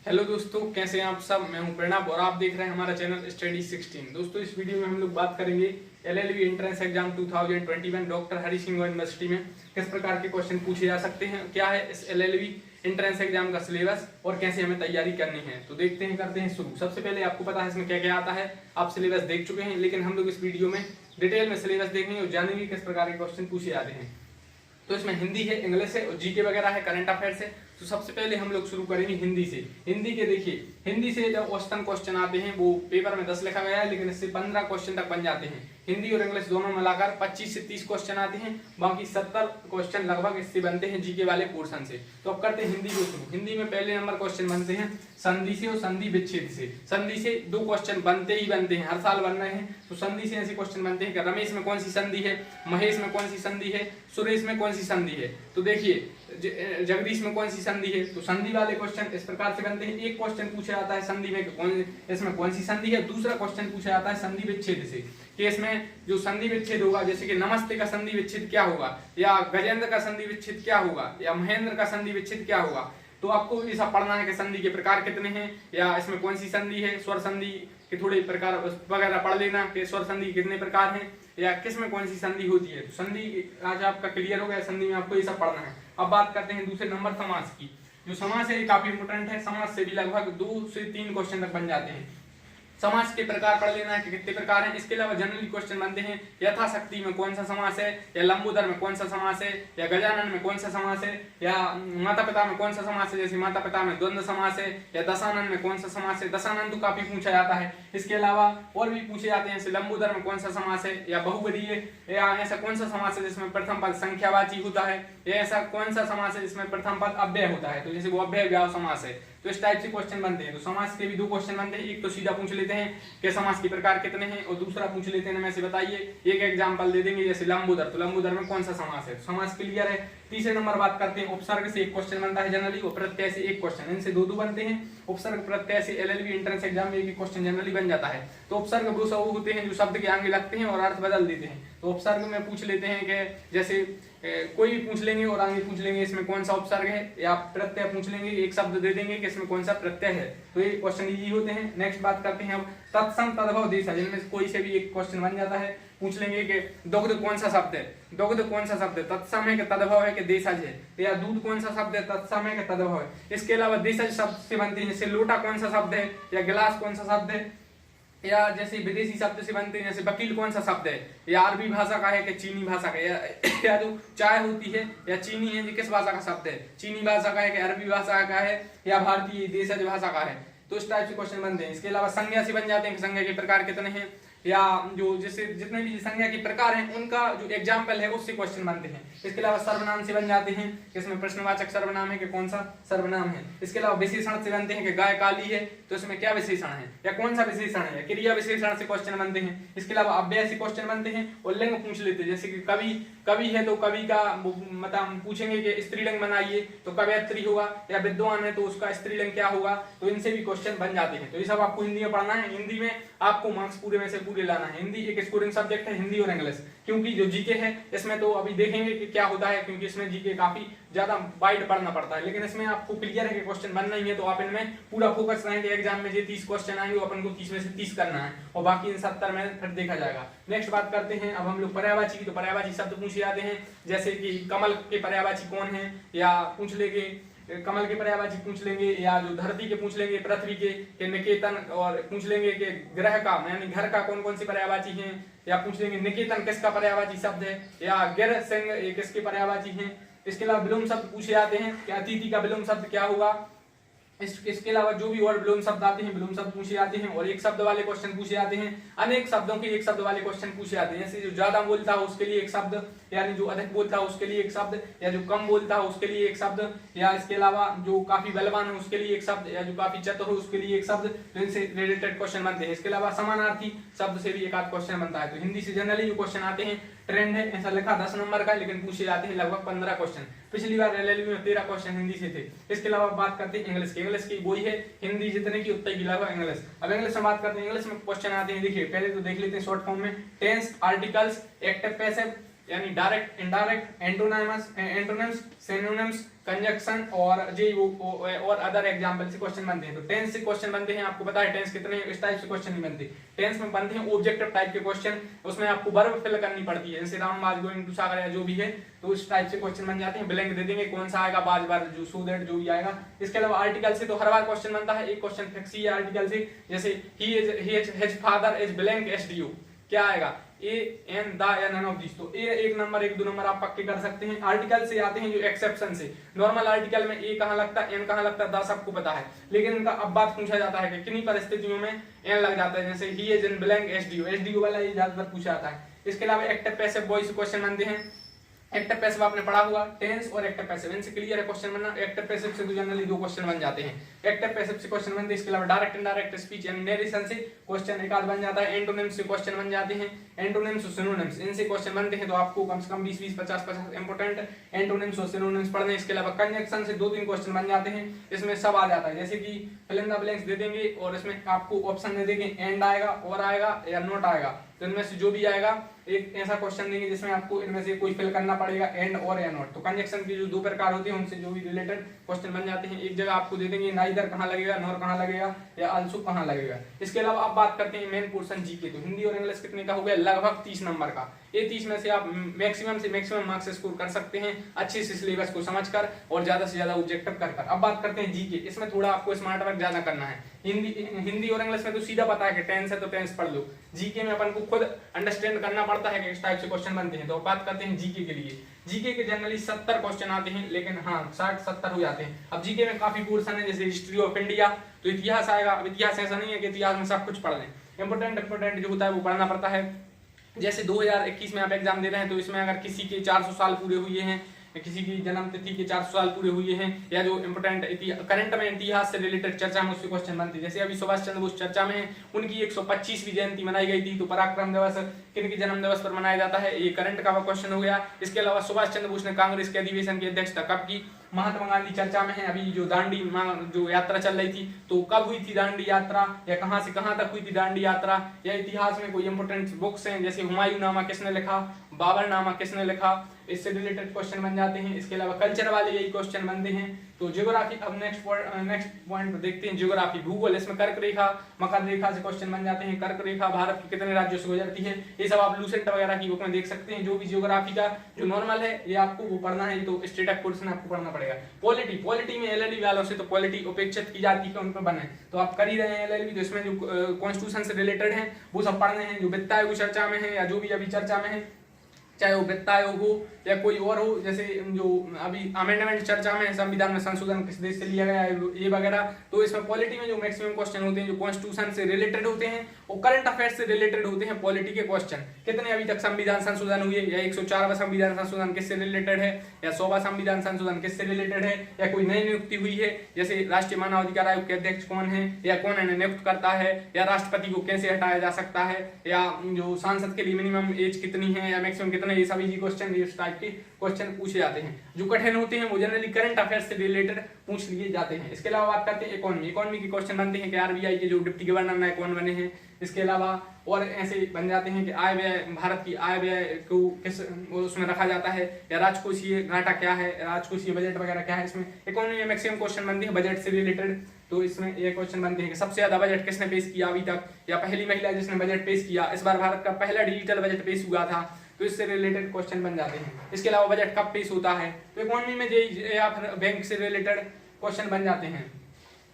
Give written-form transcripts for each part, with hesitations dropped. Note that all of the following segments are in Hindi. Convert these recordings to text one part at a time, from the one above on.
हेलो दोस्तों, कैसे हैं आप सब। मैं हूं प्रणव और आप देख रहे हैं हमारा चैनल स्टडी 16। दोस्तों, इस वीडियो में हम लोग बात करेंगे LLB entrance exam 2021 doctor Hari Singh university में किस प्रकार के क्वेश्चन पूछे जा सकते हैं, क्या है इस एलएलबी एंट्रेंस एग्जाम का सिलेबस और कैसे हमें तैयारी करनी है। तो देखते हैं, करते हैं शुरू। सबसे पहले आपको पता है इसमें क्या क्या आता है, आप सिलेबस देख चुके हैं, लेकिन हम लोग इस वीडियो में डिटेल में सिलेबस देखेंगे और जानेंगे किस प्रकार के क्वेश्चन पूछे जाते हैं। तो इसमें हिंदी है, इंग्लिश है और जीके वगैरह है, करंट अफेयर्स है। तो सबसे पहले हम लोग शुरू करेंगे हिंदी से। हिंदी के देखिए, हिंदी से जब औसतन क्वेश्चन आते हैं वो पेपर में 10 लिखा गया है, लेकिन इससे 15 क्वेश्चन तक बन जाते हैं। हिंदी और इंग्लिश दोनों मिलाकर 25 से 30 क्वेश्चन आते हैं, बाकी 70 क्वेश्चन लगभग इससे बनते हैं जीके वाले पोर्शन से। तो अब करते हैं हिंदी को शुरू। हिंदी में पहले नंबर क्वेश्चन बनते हैं संधि से और संधि विच्छेद से। संधि से 2 क्वेश्चन बनते ही बनते हैं, हर साल बन रहे हैं। तो संधि से ऐसे क्वेश्चन बनते हैं कि रमेश में कौन सी संधि है, महेश में कौन सी संधि है, सुरेश में कौन सी संधि है। तो देखिए, जगदीश में कौन सी संधि है। तो संधि वाले क्वेश्चन इस प्रकार से बनते हैं। एक क्वेश्चन पूछा जाता है संधि में इसमें कौन सी संधि है, दूसरा क्वेश्चन पूछा जाता है संधि विच्छेद से कि इसमें जो संधि विच्छेद होगा, जैसे कि नमस्ते का संधि विच्छेद क्या होगा, या गजेंद्र का संधि विच्छेद क्या होगा, या महेंद्र का संधि विच्छेद क्या होगा। तो आपको ये सब पढ़ना है कि संधि के प्रकार कितने हैं, या इसमें कौन सी संधि है, स्वर संधि के थोड़े प्रकार वगैरह पढ़ लेना कि स्वर संधि कितने प्रकार हैं, या किस में कौन सी संधि होती है। तो संधि आज आपका क्लियर हो गया, संधि में आपको ये सब पढ़ना है। अब बात करते हैं दूसरे नंबर समास की। जो समास है ये काफी इंपोर्टेंट है, समास से भी लगभग 2 से 3 क्वेश्चन तक बन जाते हैं। समास के प्रकार पढ़ लेना है कि कितने प्रकार हैं। इसके अलावा जनरली क्वेश्चन बनते हैं यथाशक्ति में कौन सा समास है, या लंबोदर में कौन सा समास है, या गजानन में कौन सा समास है, या माता पिता में कौन सा समास है, जैसे माता पिता में द्वंद्व समास है, या दशानन में कौन सा समास है। दशानन तो काफी पूछा जाता है। इसके अलावा और भी पूछे जाते हैं, जैसे लंबोदर में कौन सा समास है, या बहुवचनीय, या ऐसा कौन सा समास है जिसमें प्रथम पद संख्यावाची होता है, या ऐसा कौन सा समास है जिसमें प्रथम पद अव्यय होता है। तो जैसे वो अव्यय व्याव समास है। तो इस टाइप से क्वेश्चन बनते हैं। तो समास के भी 2 क्वेश्चन बनते हैं। एक तो सीधा पूछ लेते हैं कि समास के प्रकार कितने हैं, और दूसरा पूछ लेते हैं, मैं से बताइए, एक एग्जांपल दे देंगे, जैसे लंबोदर, तो लंबोदर में कौन सा समास है। समास क्लियर है। तीसरे नंबर बात करते हैं उपसर्ग से। एक क्वेश्चन बनता है जनरली, और प्रत्यय से एक क्वेश्चन, इनसे 2 बनते हैं। उपसर्ग प्रत्यय से एलएलबी एंट्रेंस एग्जाम में एक क्वेश्चन जनरली बन जाता है। तो उपसर्ग वो सब होते हैं जो शब्द के आगे लगते हैं और अर्थ बदल देते हैं। तो उपसर्ग में पूछ लेते हैं कि जैसे कोई भी पूछ लेंगे और आगे पूछ लेंगे इसमें कौन सा उपसर्ग है, या प्रत्यय पूछ लेंगे, एक शब्द दे देंगे कि इसमें कौन सा प्रत्यय है। तो ये क्वेश्चन इजी होते हैं। नेक्स्ट बात करते हैं अब तत्सम तद्भव देशज, जिनमें कोई से भी एक क्वेश्चन बन जाता है। पूछ लेंगे कि दुग्ध कौन सा शब्द है, दुग्ध कौन सा शब्द है, तत्सम है कि तद्भव है कि देशज है, या दूध कौन सा शब्द है, तत्सम है कि तद्भव है। इसके अलावा देशज शब्द से बनते हैं, जैसे लोटा कौन सा शब्द है, या गिलास कौन सा शब्द है, या जैसे विदेशी शब्द से बनते हैं, जैसे वकील कौन सा शब्द है, या अरबी भाषा का है कि चीनी भाषा का, या जो चाय होती है या चीनी है ये किस भाषा का शब्द है, चीनी भाषा का है कि अरबी भाषा का है, या भारतीय देशज भाषा का है। तो इस टाइप से क्वेश्चन बनते हैं। इसके अलावा संज्ञा से बन जाते हैं कि संज्ञा के प्रकार कितने हैं, या जो जैसे जितने भी संज्ञा के प्रकार हैं उनका जो एग्जाम्पल है उससे क्वेश्चन बनते हैं। इसके अलावा सर्वनाम से बन जाते हैं कि इसमें प्रश्नवाचक सर्वनाम है कि कौन सा सर्वनाम है। इसके अलावा विशेषण से बनते हैं कि गाय काली है तो इसमें क्या विशेषण है, या कौन सा विशेषण है, क्रिया विशेषण से क्वेश्चन बनते हैं। इसके अलावा अव्यय से क्वेश्चन बनते हैं, और लिंग पूछ लेते हैं, जैसे कि कवि है तो कवि का मतलब पूछेंगे कि स्त्रीलिंग बनाइए तो कवयत्री होगा, या विद्वान है तो उसका स्त्रीलिंग क्या होगा। तो इनसे भी क्वेश्चन बन जाते हैं। तो ये सब आपको हिंदी में पढ़ना है। हिंदी में आपको मार्क्स पूरे में से पूरे लाना है। हिंदी एक स्कोरिंग सब्जेक्ट है, हिंदी और इंग्लिश, क्योंकि जो जीके है इसमें तो अभी देखेंगे कि क्या होता है, क्योंकि इसमें जीके काफी ज्यादा वाइड पढ़ना पड़ता है, लेकिन इसमें आपको क्लियर है कि क्वेश्चन बनना ही है। तो आप इनमें पूरा फोकस रहेंगे। एग्जाम में जो 30 क्वेश्चन आएंगे वो अपन को 30 में से 30 करना है, और बाकी इन 70 में फिर देखा जाएगा। नेक्स्ट बात करते हैं अब हम लोग पर्यायवाची की। तो पर्यायवाची शब्द पूछे जाते हैं, जैसे कि कमल के पर्यायवाची कौन है, या पूछ लेंगे कमल के पर्यायवाची पूछ लेंगे, या जो धरती के पूछ लेंगे, पृथ्वी के निकेतन, और पूछ लेंगे कि ग्रह का यानी घर का कौन कौन से पर्यायवाची हैं, या पूछ लेंगे निकेतन किसका पर्यायवाची शब्द है, या गिर सिंह ये किसके पर्यायवाची हैं। इसके अलावा विलोम शब्द पूछे जाते हैं कि अतिथि का विलोम शब्द क्या होगा। इसके अलावा जो भी और विलोम शब्द आते हैं विलोम शब्द पूछे जाते हैं, और एक शब्द वाले क्वेश्चन पूछे जाते हैं। अनेक शब्दों के एक शब्द वाले क्वेश्चन पूछे जाते हैं, जैसे जो ज्यादा बोलता है उसके लिए एक शब्द, यानी जो अधिक बोलता है उसके लिए एक शब्द, या जो कम बोलता है उसके लिए एक शब्द, या इसके अलावा जो काफी बलवान है उसके लिए एक शब्द, या जो काफी चतुर है उसके लिए एक शब्द। तो इनसे रिलेटेड क्वेश्चन बनते हैं। इसके अलावा समानार्थी शब्द से भी एक आध क्वेश्चन बनता है। तो हिंदी से जनरली जो क्वेश्चन आते हैं, ट्रेंड है ऐसा लिखा 10 नंबर का, लेकिन पूछे जाते हैं लगभग 15 क्वेश्चन। पिछली बार एलएलबी में 13 क्वेश्चन हिंदी से थे। इसके अलावा बात करते हैं इंग्लिश की। इंग्लिश की वही है, हिंदी जितने की उतने की लगभग इंग्लिश। अब इंग्लिश में बात करते हैं। इंग्लिश में क्वेश्चन आते हैं, देखिए पहले तो देख लेते हैं शॉर्ट फॉर्म में। टेंस, आर्टिकल्स, एक्टिव पैसिव, यानी direct, indirect, antonyms, synonyms, conjunction और और अदर एग्जांपल से क्वेश्चन बनते हैं। तो टेंस से क्वेश्चन बनते हैं, आपको पता है टेंस कितने इस टाइप से क्वेश्चन नहीं बनते। टेंस में बनते हैं ऑब्जेक्टिव टाइप के क्वेश्चन, उसमें आपको वर्ब फिल करनी पड़ती है, जैसे राम वाज गोइंग टू सागर या जो भी है, तो उस टाइप से क्वेश्चन बन जाते हैं। ब्लैंक दे देंगे कौन सा आएगा, बाज बार जो सो दैट जो भी आएगा। इसके अलावा आर्टिकल से तो हर बार क्वेश्चन बनता है, एक क्वेश्चन फिक्स ही है आर्टिकल से, जैसे his father is blank SDO, क्या आएगा ए एन द या नन ऑफ दिस। तो ए 1 नंबर 1 2 नंबर आप पक्के कर सकते हैं। आर्टिकल से आते हैं जो एक्सेप्शन से, नॉर्मल आर्टिकल में ए कहां लगता है, एन कहां लगता है, द सबको पता है, लेकिन इनका अब बात पूछा जाता है कि किन्हीं परिस्थितियों में एन लग जाता है, जैसे he is in blank SDO, SDO वाला ये ज्यादातर पूछा जाता है। इसके अलावा एक्टिव पैसिव वॉइस क्वेश्चन बनते हैं। एक्टिव पैसिव आपने पढ़ा हुआ, टेंस और एक्टिव पैसिव, इनसे क्लियर है क्वेश्चन बनना। एक्टिव पैसिव से तो जनरली 2 क्वेश्चन बन जाते हैं, एक्टिव पैसिव से क्वेश्चन बनते हैं। इसके अलावा direct indirect speech and narration से क्वेश्चन एक आध बन जाता है। एंटोनिम्स से क्वेश्चन बन जाते हैं, एंटोनिम्स और सिनोनिम्स, इनसे क्वेश्चन बनते हैं। तो आपको कम से कम 20 50 इंपोर्टेंट एंटोनिम्स और सिनोनिम्स पढ़ने। इसके अलावा कंजक्शन से 2-3 क्वेश्चन बन जाते हैं, इसमें सब आ जाता है, जैसे कि फिल इन द ब्लैंक्स दे देंगे और इसमें आपको ऑप्शन दे देंगे एंड आएगा, और आएगा या नॉट आएगा, तो इनमें से जो भी आएगा एक ऐसा क्वेश्चन देंगे जिसमें आपको इनमें से कोई फिल करना पड़ेगा, एंड और या नॉट। तो कंजक्शन के जो 2 प्रकार होते हैं उनसे जो भी रिलेटेड क्वेश्चन बन जाते हैं। एक जगह आपको दे देंगे नाइदर कहां लगेगा, नॉर कहां लगेगा या आल्सो कहां लगेगा। इसके अलावा अब बात करते हैं मेन पोर्शन जीके। तो हिंदी और इंग्लिश कितने का हो गया, लगभग 30 नंबर का। ये 30 में से आप मैक्सिमम से मैक्सिमम मार्क्स स्कोर कर सकते हैं अच्छे से सिलेबस को समझकर और ज्यादा से ज्यादा ऑब्जेक्टिव कर। अब बात करते हैं जीके, इसमें थोड़ा आपको स्मार्ट वर्क ज्यादा करना है। हिंदी और इंग्लिश में तो सीधा पता है कि टेंस है तो टेंस पढ़ लो। जीके में अपन को खुद अंडरस्टैंड करना पड़ता है कि इस टाइप से क्वेश्चन बनते हैं। तो बात करते हैं जीके के लिए। जीके के जनरली 70 क्वेश्चन आते हैं, लेकिन हाँ 60-70 हो जाते हैं। अब जीके में काफी पोर्शन है, जैसे हिस्ट्री ऑफ इंडिया, तो इतिहास आएगा। अब इतिहास ऐसा नहीं है कि इतिहास में सब कुछ पढ़ लें, इंपोर्टेंट जो होता है वो पढ़ना पड़ता है। जैसे 2021 में आप एग्जाम दे रहे हैं, तो इसमें अगर किसी के 400 साल पूरे हुए हैं, किसी की जन्म तिथि के 400 साल पूरे हुए हैं, या जो इंपोर्टेंट करंट में इतिहास से रिलेटेड चर्चा में उससे क्वेश्चन बनते हैं। जैसे अभी सुभाष चंद्र बोस चर्चा में है, उनकी 125वीं जयंती मनाई गई थी, तो पराक्रम दिवस किन के जन्म दिवस पर मनाया जाता है, ये करंट का क्वेश्चन हो गया। इसके अलावा सुभाष चंद्र बोस ने कांग्रेस के अधिवेशन की अध्यक्षता कब की, महात्मा गांधी चर्चा में है। अभी जो दांडी जो यात्रा चल रही थी, तो कब हुई थी दांडी यात्रा, या कहां से कहां तक हुई थी दांडी यात्रा, या इतिहास में कोई इंपोर्टेंट बुक्स हैं, जैसे हुमायूं नामा किसने लिखा, बाबर नामा किसने लिखा, इससे रिलेटेड क्वेश्चन बन जाते हैं। इसके अलावा कल्चर वाले यही क्वेश्चन बनते हैं। तो ज्योग्राफी, अब नेक्स्ट पॉइंट देखते हैं ज्योग्राफी, भूगोल। इसमें कर्क रेखा, मकर रेखा से क्वेश्चन बन जाते हैं। कर्क रेखा भारत के कितने राज्यों से गुजरती है, ये सब आप लूसेंट वगैरह की बुक में देख सकते हैं। जो भी ज्योग्राफी का जो नॉर्मल है ये आपको वो पढ़ना है, तो स्टेटिक पोर्शन आपको पढ़ना पड़ेगा। पॉलिटी में एलएलबी वालों से तो पॉलिटी अपेक्षित की जाती है कि उन पर बने, तो आप कर ही रहे हैं एलएलबी, तो इसमें जो कॉन्स्टिट्यूशन से रिलेटेड है वो सब पढ़ने हैं। जो वित्त आयोग चर्चा में है या जो भी अभी चर्चा में है, चाहे वो वित्त आयोग हो या कोई और हो, जैसे जो अभी अमेंडमेंट चर्चा में संविधान में संशोधन किस देश से लिया गया है ये वगैरह, तो इसमें पॉलिटी में जो मैक्सिमम क्वेश्चन होते हैं जो कॉन्स्टिट्यूशन से रिलेटेड होते हैं और करंट अफेयर्स से रिलेटेड होते हैं। पॉलिटी के क्वेश्चन कितने अभी तक संविधान संशोधन हुए, या 104वां संविधान संशोधन किससे रिलेटेड है, या 100वां संविधान संशोधन किससे रिलेटेड है, या कोई नई नियुक्ति हुई है, जैसे राष्ट्रीय मानवाधिकार आयोग के अध्यक्ष कौन है, या कौन इन्हें नियुक्त करता है, या राष्ट्रपति को कैसे हटाया जा सकता है, या जो सांसद के लिए मिनिमम एज कितनी है या मैक्सिमम कितना, ये सभी क्वेश्चन इस टाइप के क्वेश्चन पूछे जाते हैं। जो कठिन होते हैं वो जनरली करंट अफेयर्स से रिलेटेड पूछ लिए जाते हैं। इसके अलावा बात करते हैं इकोनॉमी के क्वेश्चन बनते हैं कि आरबीआई के जो डिप्टी गवर्नर है कौन बने हैं। इसके अलावा और ऐसे बन जाते हैं कि आय व्यय, भारत की आय व्यय को किस उसमें रखा जाता है, या राजकोषीय घाटा क्या है, राजकोषीय बजट वगैरह क्या है। इसमें इकोनॉमी में मैक्सिमम क्वेश्चन बनते हैं बजट से रिलेटेड। तो इसमें ये क्वेश्चन बनते हैं कि सबसे ज्यादा बजट किसने पेश किया अभी तक, या पहली महिला जिसने बजट पेश किया, इस बार भारत का पहला डिजिटल बजट पेश हुआ था, तो इससे रिलेटेड क्वेश्चन बन जाते हैं। इसके अलावा बजट कब पेश होता है, तो इकोनॉमी में या फिर बैंक से रिलेटेड क्वेश्चन बन जाते हैं।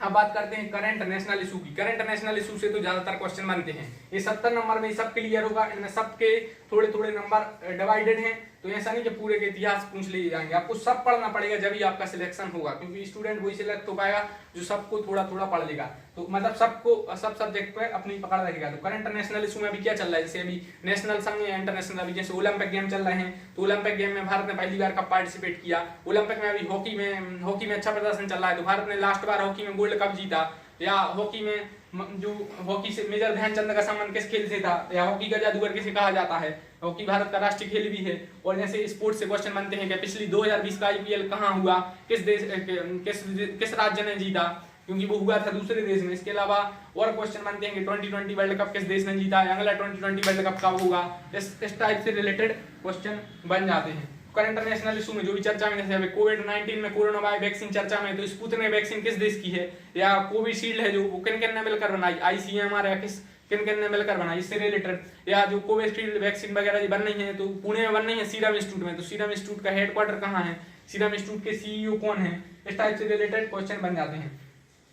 अब बात करते हैं करंट नेशनल इशू की। करंट नेशनल इशू से तो ज्यादातर क्वेश्चन बनते हैं। ये 70 नंबर में सब क्लियर होगा, इनमें सबके थोड़े थोड़े नंबर डिवाइडेड हैं, तो ऐसा नहीं कि पूरे के इतिहास पूछ लिए जाएंगे। आपको सब पढ़ना पड़ेगा जब ही आपका सिलेक्शन होगा, क्योंकि स्टूडेंट वही सिलेक्ट हो पाएगा जो सबको थोड़ा थोड़ा पढ़ लेगा। तो मतलब सबको सब सब्जेक्ट पे अपनी पकड़ रखेगा। तो करंट नेशनल इशू में अभी क्या चल रहा है, जैसे अभी नेशनल संघ या इंटरनेशनल, अभी जैसे ओलंपिक गेम चल रहे हैं, तो ओलंपिक गेम में भारत ने पहली बार कब पार्टिसिपेट किया। ओलंपिक में अभी हॉकी में अच्छा प्रदर्शन चल रहा है, तो भारत ने लास्ट बार हॉकी में गोल्ड कप जीता, या हॉकी में जो हॉकी से मेजर ध्यानचंद का संबंध किस खेल से था, या हॉकी का जादूगर किसे कहा जाता है। हॉकी भारत का राष्ट्रीय खेल भी है। और जैसे स्पोर्ट्स से क्वेश्चन बनते हैं कि पिछली 2020 का आईपीएल कहाँ हुआ, किस राज्य ने जीता, क्योंकि वो हुआ था दूसरे देश में। इसके अलावा और क्वेश्चन बनते हैं कि 2020 वर्ल्ड कप किस देश ने जीता है, अगला 2020 वर्ल्ड कप कब होगा, इस टाइप से रिलेटेड क्वेश्चन बन जाते हैं। करंट इंटरनेशनल इशू में जो भी चर्चा में, जैसे अभी कोविड-19 में कोरोना वायरस वैक्सीन चर्चा में, तो स्पुतनिक वैक्सीन किस देश की है, या कोविशील्ड है जो किन-किन ने मिलकर बनाई, आईसीएमआर या किन-किन ने मिलकर बनाई, इससे रिलेटेड, या जो कोविशील्ड वैक्सीन वगैरह बन रही है तो पुणे में बन रही है सीरम इंस्टीट्यूट में, तो सीरम इंस्टीट्यूट का हेडक्वार्टर कहाँ है, सीरम इंस्टीट्यूट के सीईओ कौन है, इस टाइप से रिलेटेड क्वेश्चन बन जाते हैं।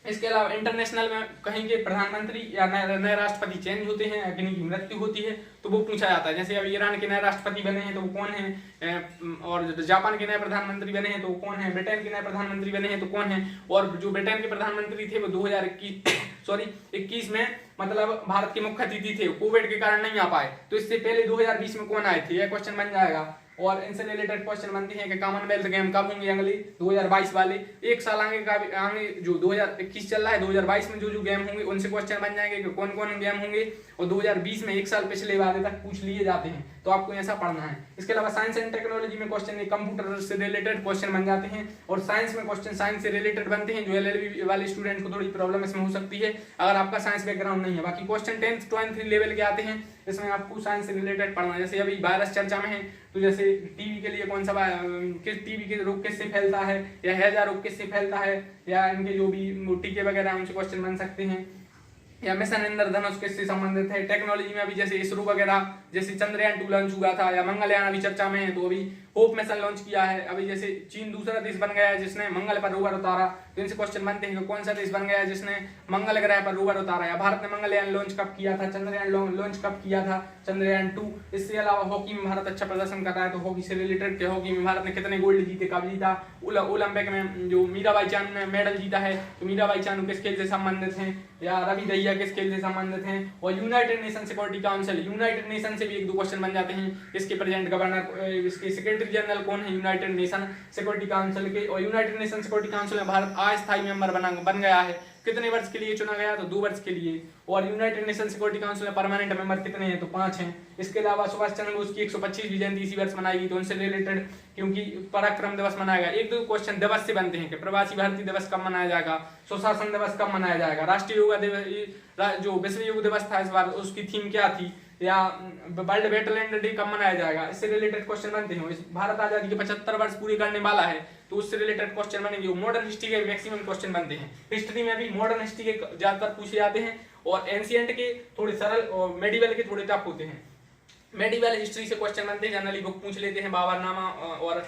इसके अलावा इंटरनेशनल में कहीं के प्रधानमंत्री या नए राष्ट्रपति चेंज होते हैं, किन्हीं की मृत्यु होती है तो वो पूछा जाता है। जैसे अभी ईरान के नए राष्ट्रपति बने हैं तो वो कौन है, और जापान के नए प्रधानमंत्री बने हैं तो वो कौन है, ब्रिटेन के नए प्रधानमंत्री बने हैं तो कौन है, और जो ब्रिटेन के प्रधानमंत्री थे वो 2021 में मतलब भारत के मुख्य अतिथि थे, कोविड के कारण नहीं आ पाए, तो इससे पहले 2020 में कौन आए थे, यह क्वेश्चन बन जाएगा। और इनसे रिलेटेड क्वेश्चन बनते हैं कि कॉमनवेल्थ गेम कब होंगे, अगले 2022 वाले, एक साल आगे का आगे जो 2021 चल रहा है 2022 में जो गेम होंगे उनसे क्वेश्चन बन जाएंगे कि कौन कौन गेम होंगे, और 2020 में एक साल पिछले वाले तक पूछ लिए जाते हैं, तो आपको ऐसा पढ़ना है। इसके अलावा साइंस एंड टेक्नोलॉजी में क्वेश्चन कंप्यूटर से रिलेटेड क्वेश्चन बन जाते हैं, और साइंस में क्वेश्चन साइंस से रिलेटेड बनते हैं, जो एलएलबी वाले स्टूडेंट को थोड़ी प्रॉब्लम इसमें हो सकती है अगर आपका साइंस बैकग्राउंड नहीं है। बाकी क्वेश्चन 10th 12th लेवल के आते हैं, इसमें आपको साइंस से रिलेटेड पढ़ना है। जैसे अभी वायरस चर्चा में है तो जैसे टीबी के लिए कौन सा टीबी के रोग किससे फैलता है, या हैजा रोग किससे फैलता है, या इनके जो भी टीके वगैरह उनसे क्वेश्चन बन सकते हैं, या मिशन इंद्रधनुष किससे संबंधित है। टेक्नोलॉजी में अभी जैसे इसरो वगैरह, जैसे चंद्रयान 2 लॉन्च हुआ था, या मंगलयान अभी चर्चा में है तो अभी होप मिशन लॉन्च किया है। अभी जैसे चीन दूसरा देश बन गया है जिसने मंगल पर रोवर उतारा, तो इनसे क्वेश्चन बनते हैं कि कौन सा देश बन गया है जिसने मंगल ग्रह पर रोवर उतारा, या भारत ने मंगलयान लॉन्च कब किया था, चंद्रयान लॉन्च कब किया था, चंद्रयान 2। इससे अलावा हॉकी में भारत अच्छा प्रदर्शन कर रहा है, तो हॉकी से रिलेटेड के हॉकी में भारत ने कितने गोल्ड जीते, कब जीता, ओलंपिक में जो मीराबाई चानू ने मेडल जीता है तो मीराबाई चानू किस खेल से संबंधित हैं, या रवि दहिया किस खेल से संबंधित हैं। और United nation security council, United nation से भी 1-2 क्वेश्चन बन जाते हैं। इसके प्रेजेंट गवर्नर, इसके सेक्रेटरी जनरल कौन है यूनाइटेड नेशन सिक्योरिटी काउंसिल के, और यूनाइटेड नेशन सिक्योरिटी काउंसिल में भारत अस्थायी मेंबर बन गया है, कितने वर्ष के लिए चुना गया तो 2 वर्ष के लिए। और यूनाइटेड नेशन सिक्योरिटी काउंसिल में परमानेंट मेंबर कितने हैं तो 5 हैं। इसके अलावा सुभाष चंद्र बोस की 125वीं जयंती इसी वर्ष मनाएगी, तो उनसे रिलेटेड क्योंकि पराक्रम दिवस मनाएगा। 1-2 क्वेश्चन दिवस से बनते हैं कि प्रवासी भारतीय दिवस कब मनाया जाएगा, सुशासन दिवस कब मनाया जाएगा, राष्ट्रीय योगा दिवस, जो विश्व योग दिवस था इस बार उसकी थीम क्या थी, या वर्ल्ड वेटलैंड डे कब मनाया जाएगा, इससे रिलेटेड क्वेश्चन बनते हैं। भारत आजादी के 75 वर्ष पूरे करने वाला है तो उससे रिलेटेड क्वेश्चन बनेंगे। मॉडर्न हिस्ट्री के मैक्सिमम क्वेश्चन बनते हैं, हिस्ट्री में भी मॉडर्न हिस्ट्री के ज्यादातर पूछे जाते हैं, और एंशिएंट के थोड़े सरल और मेडिवल के थोड़े टफ होते हैं। मेडिवल हिस्ट्री से क्वेश्चन बनते हैं, जनरली बुक पूछ लेते हैं, बाबरनामा और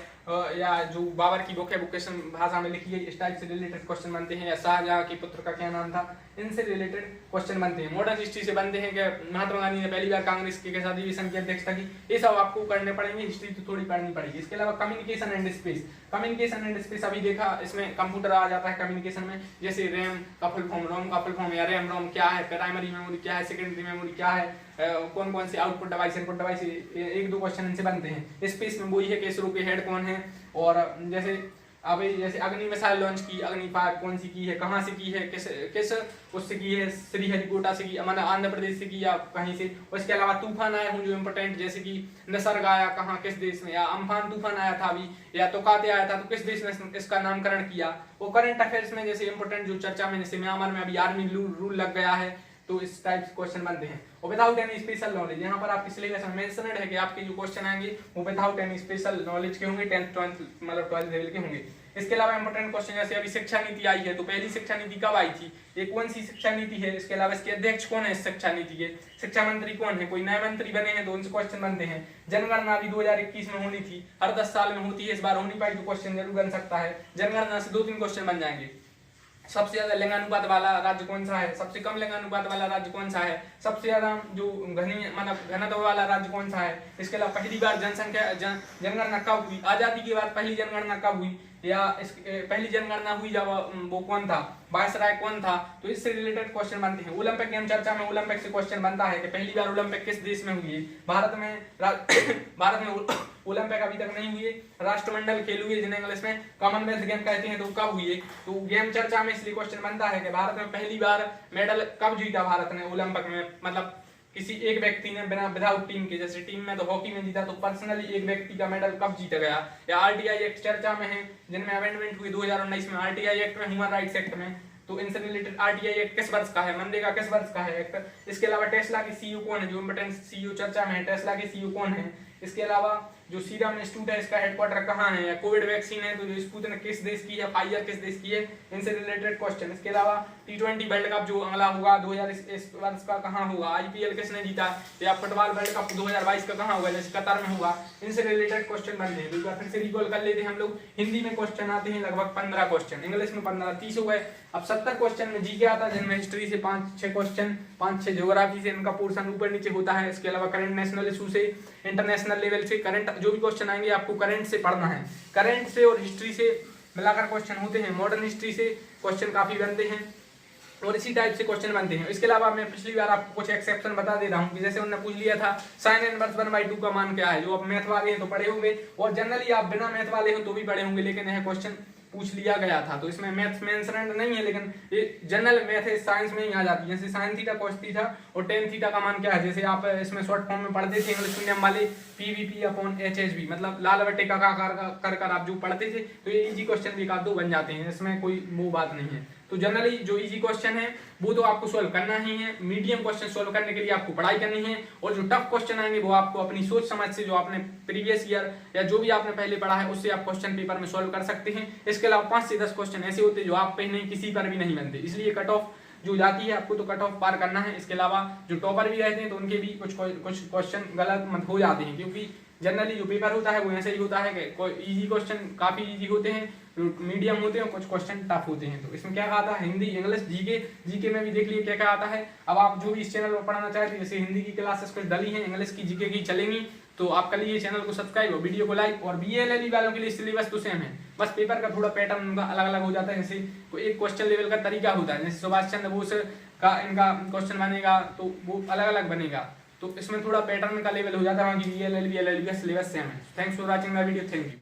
या जो बाबर की बुक है वो किस भाषा में लिखी है, इस टाइप से रिलेटेड क्वेश्चन बनते हैं, या शाहजहां के पुत्र का क्या नाम था, इनसे रिलेटेड क्वेश्चन बनते हैं। मॉडर्न हिस्ट्री से बनते हैं कि महात्मा गांधी ने पहली बार कांग्रेस के साथ अधिवेशन की अध्यक्षता की, ये सब आपको करने पड़ेंगे, हिस्ट्री तो थोड़ी पढ़नी पड़ेगी। इसके अलावा communication and space, communication and space अभी देखा, इसमें कंप्यूटर आ जाता है कम्युनिकेशन में, जैसे रैम का फुल फॉर्म, रोम का फुल फॉर्म, या रैम रोम क्या है, प्राइमरी मेमोरी क्या है, सेकेंडरी मेमोरी क्या है, कौन कौन से output device input device, 1-2 question इनसे बनते हैं। स्पेस में वही है कि इसरो के हेड कौन है, और जैसे अभी जैसे अग्नि मिसाइल लॉन्च की, अग्नि 5 कौन सी की है, कहाँ से की है, किस उससे की है, श्रीहरिकोटा से की, मतलब आंध्र प्रदेश से की या कहीं से। उसके अलावा तूफान आए हों जो इम्पोर्टेंट, जैसे कि निसर्ग आया कहाँ किस देश में, या अम्फान तूफान आया था अभी, या तोकाते आया था तो किस देश ने इसका नामकरण किया। वो करंट अफेयर्स में जैसे इंपोर्टेंट जो चर्चा में, जैसे म्यांमार में अभी आर्मी रूल लग गया है, तो इस टाइप से क्वेश्चन बनते हैं। और विदाउट एनी स्पेशल नॉलेज, यहाँ पर आपके सिलेबस में मेंशनड है कि आपके जो क्वेश्चन आएंगे वो विदाउट एनी स्पेशल नॉलेज के होंगे, 10th 12th मतलब 12th लेवल के होंगे। इसके अलावा इंपोर्टेंट क्वेश्चन जैसे अभी शिक्षा नीति आई है, तो पहली शिक्षा नीति कब आई थी, ये कौन सी शिक्षा नीति है, इसके अलावा इसके अध्यक्ष कौन है इस शिक्षा नीति के, शिक्षा मंत्री कौन है, कोई नए मंत्री बने हैं तो उनसे क्वेश्चन बनते हैं। जनगणना अभी 2021 में होनी थी, हर 10 साल में होती है, इस बार हो नहीं पाई तो क्वेश्चन जरूर बन सकता है। जनगणना से 2-3 क्वेश्चन बन जाएंगे। सबसे ज्यादा लिंगानुपात वाला राज्य कौन सा है, सबसे कम लिंगानुपात वाला राज्य कौन सा है, सबसे ज्यादा जो घनत्व वाला राज्य कौन सा है। इसके अलावा पहली बार जनगणना कब हुई, आजादी के बाद पहली जनगणना कब हुई, या पहली जनगणना हुई जब वो कौन था, वायसराय कौन था, तो इससे रिलेटेड क्वेश्चन बनते हैं। ओलंपिक गेम चर्चा में ओलंपिक से क्वेश्चन बनता है कि पहली बार ओलंपिक किस देश में हुई है। भारत में ओलंपिक अभी तक नहीं हुई है, राष्ट्रमंडल खेल हुए जिन्हें इंग्लिश में कॉमनवेल्थ गेम कहते हैं, तो कब हुई है। तो गेम चर्चा में इसलिए क्वेश्चन बनता है कि भारत में पहली बार मेडल कब जीता भारत ने ओलंपिक में, मतलब किसी एक व्यक्ति ने बिना विदाउट टीम के, जैसे टीम में तो हॉकी में जीता, तो पर्सनली एक व्यक्ति का मेडल कब जीता गया। या आरटीआई एक्ट चर्चा में है जिनमें अमेंडमेंट हुई 2019 में, आरटीआई एक्ट में, ह्यूमन राइट्स एक्ट में, तो इनसे रिलेटेड आरटीआई एक्ट किस वर्ष का है, मनरेगा किस वर्ष का है एक्ट। इसके अलावा टेस्ला के सीईओ कौन है, जो इंपोर्टेंट सीईओ चर्चा में है, टेस्ला के सीईओ कौन है। इसके अलावा जो सीरम इंस्टीट्यूट है इसका हेडक्वार्टर कहाँ है, या कोविड वैक्सीन है तो जो स्पुतनिक किस देश की है, फाइजर किस देश की है, इनसे रिलेटेड क्वेश्चन। इसके अलावा T20 वर्ल्ड कप जो अगला होगा 2000 इस वर्ष का कहाँ होगा, आईपीएल किसने जीता, या फुटबॉल वर्ल्ड कप 2022 का कहाँ होगा, जैसे कतर में होगा, इनसे रिलेटेड क्वेश्चन बनते हैं। तो एक बार फिर से रिकॉल कर लेते हैं हम लोग। हिंदी में क्वेश्चन आते हैं लगभग 15 क्वेश्चन, इंग्लिश में 15, 30 हो गए। अब 70 क्वेश्चन में जीके आता है, जिनमें हिस्ट्री से 5-6 क्वेश्चन, 5-6 ज्योग्राफी से इनका पोर्शन ऊपर नीचे होता है। इसके अलावा करंट नेशनल इशू से, इंटरनेशनल लेवल से, करंट जो भी क्वेश्चन आएंगे आपको करंट से पढ़ना है। करंट से और हिस्ट्री से मिलाकर क्वेश्चन होते हैं। मॉडर्न हिस्ट्री से क्वेश्चन काफी बनते हैं और इसी टाइप से क्वेश्चन बनते हैं। इसके अलावा मैं पिछली बार आपको कुछ एक्सेप्शन बता दे रहा हूँ कि जैसे उन्होंने पूछ लिया था साइन इनवर्स 1/2 का मान क्या है, जो आप मैथ वाले हैं तो पढ़े होंगे, और जनरली आप बिना मैथ वाले हो तो भी पढ़े होंगे, लेकिन यह क्वेश्चन पूछ लिया गया था। तो इसमें मैथ्स मेंशन्ड नहीं है, लेकिन ये जनरल मैथ है, साइंस में ही आ जाती है। जैसे साइन थीटा कॉस थीटा और टेन थीटा का मान क्या है, जैसे आप इसमें शॉर्ट फॉर्म में पढ़ते थे इंग्लिश मीडियम वाले, PVP/HSV, मतलब लाल बट्टे का कर कर आप जो पढ़ते थे, तो ये इजी क्वेश्चन भी एक-दो बन जाते हैं, इसमें कोई वो बात नहीं है। तो जनरली जो इजी क्वेश्चन है वो तो आपको सोल्व करना ही है। मीडियम क्वेश्चन सोल्व करने के लिए आपको पढ़ाई करनी है, और जो टफ क्वेश्चन आएंगे वो आपको अपनी सोच समझ से, जो आपने प्रीवियस ईयर या जो भी आपने पहले पढ़ा है उससे आप क्वेश्चन पेपर में सोल्व कर सकते हैं। इसके अलावा 5 से 10 क्वेश्चन ऐसे होते हैं जो आप पे नहीं किसी पर भी नहीं बनते, इसलिए कट ऑफ जो जाती है आपको तो कट ऑफ पार करना है। इसके अलावा जो टॉपर भी रहते हैं तो उनके भी कुछ क्वेश्चन गलत मत हो जाते हैं, क्योंकि जनरली जो पेपर होता है वो ऐसे ही होता है कि कोई इजी क्वेश्चन काफी इजी होते हैं, मीडियम होते हैं, कुछ क्वेश्चन टफ होते हैं। तो इसमें क्या आता है, हिंदी, इंग्लिश, जीके में भी देख लिए क्या क्या आता है। अब आप जो भी इस चैनल पर पढ़ना चाहते हैं, जैसे हिंदी की क्लासेस कुछ डली हैं, इंग्लिश की, जीके की चलेंगी, तो आप कर लीजिए चैनल को सब्सक्राइब और वीडियो को लाइक। और BA/LLB वालों के लिए सिलेबस तो सेम है, बस पेपर का थोड़ा पैटर्न उनका अलग अलग हो जाता है। जैसे एक क्वेश्चन लेवल का तरीका होता है, जैसे सुभाष चंद्र बोस का इनका क्वेश्चन बनेगा तो वो अलग अलग बनेगा, तो इसमें थोड़ा पैटर्न का लेवल हो जाता है। BA/LLB, LLB का सिलेबस सेम है। Thanks for watching my video, thank you.